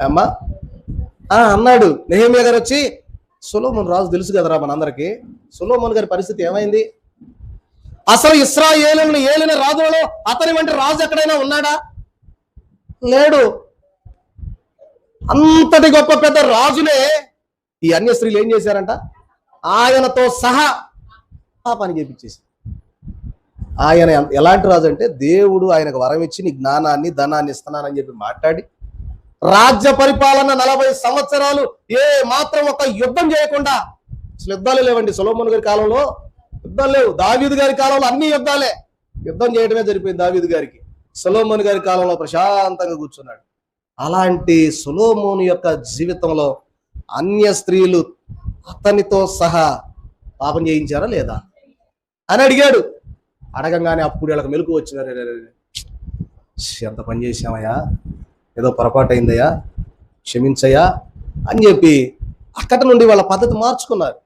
అమ్మా అన్నాడు. నెహెమ్యా గారు వచ్చి, సొలొమోను రాజు తెలుసు కదరా మనందరికి, సొలొమోను గారి పరిస్థితి ఏమైంది? అసలు ఇశ్రాయేలును ఏలిన రాజులలో అతని వంటి రాజు ఎక్కడైనా ఉన్నాడా? లేడు. అంతటి గొప్ప పెద్ద రాజునే ఈ అన్య స్త్రీలు ఏం చేశారంట? ఆయనతో సహా ఆ పని చేపించేసి. ఆయన ఎలాంటి రాజు అంటే, దేవుడు ఆయనకు వరం ఇచ్చి నీ జ్ఞానాన్ని ధనాన్ని ఇస్తున్నానని చెప్పి మాట్లాడి, రాజ్య పరిపాలన 40 సంవత్సరాలు ఏ మాత్రం ఒక యుద్ధం చేయకుండా, అసలు యుద్ధాలు లేవండి సొలొమోను గారి కాలంలో, యుద్ధాలు లేవు. దావీదు గారి కాలంలో అన్ని యుద్ధాలే, యుద్ధం చేయడమే జరిపోయింది దావీదు గారికి. సొలొమోను గారి కాలంలో ప్రశాంతంగా కూర్చున్నాడు. అలాంటి సొలొమోను యొక్క జీవితంలో అన్య స్త్రీలు అతనితో సహా పాపం చేయించారా లేదా అని అడిగాడు. అడగంగానే అప్పుడు వీళ్ళకి మెలకు వచ్చినారు, ఎంత పని చేశామయ్యా, ఏదో పొరపాటు అయిందయ్యా, క్షమించయ్యా అని చెప్పి అక్కడి నుండి వాళ్ళ పద్ధతి మార్చుకున్నారు.